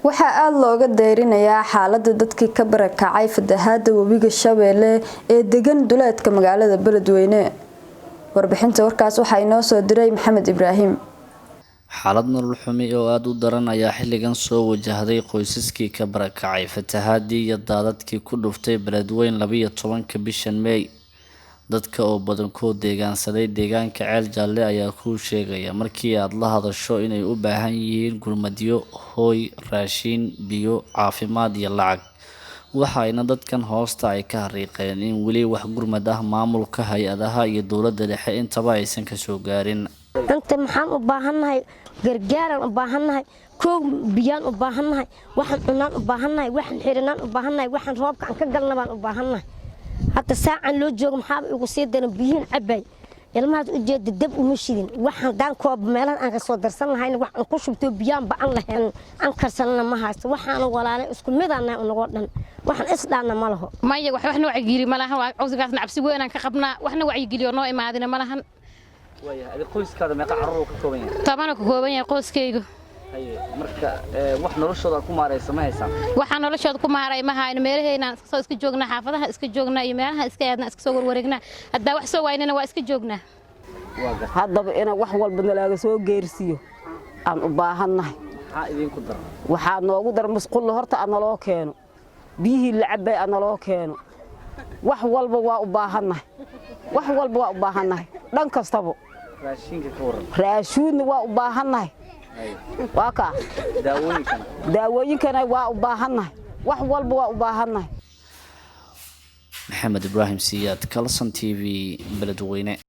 waxaa aad looga deyrinayaa xaaladda dadkii ka barakacay fatahaada webiga Shabeelle ee degan duleedka magaalada Beledweyne. Warbixinta warkaas waxaa inoo soo diray Maxamed Ibraahim. xaalad nolol xumi oo aad u daran ayaa xilligan soo wajahday qoysaskii ka barakacay fatahaadii iyo daadadkii ku dhuftay Beledweyne 12 bishan May. dadka oo badankood deegaansaday deegaanka Ceel Jaalle ayaa ku sheegaya markii aad la hadasho inay u baahan yihiin gurmadyo, hooy, raashin, biyo, caafimaad iyo lacag. waxayna dadkan hoosta ay ka xariiqeen in weli wax gurmad ah maamulka hay'adaha iyo dowladda dhexe intaba aysan ka soo gaarin. inta maxaan u baahanahay gargaaran u baahanahay koob biyaan u baahanahay waxaan cunaan u baahanahay waxaan xirinaan u baahanahay waxaan roobka aan ka galnabaan u baahanahay hatta saacan loo joogo maxaa ugu sii daran biyiin cabay ilmahaas u jeed dab uma shidin waxaan daan koob meelaha aan ka soo darsan lahayn wax aan ku shubto biyaan baan lahayn aan karsanna ma haysto waxaan walaalay isku mid aan nahay dhan waxaan isdhaana ma laho maya wax nooc gili ma laha waa cawsigaasna cabsi weyn aan ka qabnaa waxna wacyi giliyo noo imaadina ma lahan way qoyskaada meeqa carruur ka kooban yahay tabana ka kooban yahay qoyskaygu marka wax noloshooda ku maareysa ma haysan waxaan noloshooda ku maaray ma hayno meelaheena iska joogna xaafadaha iska joogna iyo meelaha iska aadna iska soo warwareegna hadda wax soo waynana waa iska joogna haddaba ina wax walba nalaga soo geersiyo aan u baahanahay waxa idin ku dar waxa noogu dar masquul horta aan loo keeno biyihii la cabay aan loo keeno wax walba waa u baahanahay wax walba waa u baahanahay dhan kastaba raashinka ka waran raashin waa u baahanahay waa ka daawooyinkana waa u baahanahay wax walba waa u baahanahay. Maxamed Ibraahim Siyaad, Kalson TV, Beledweyne.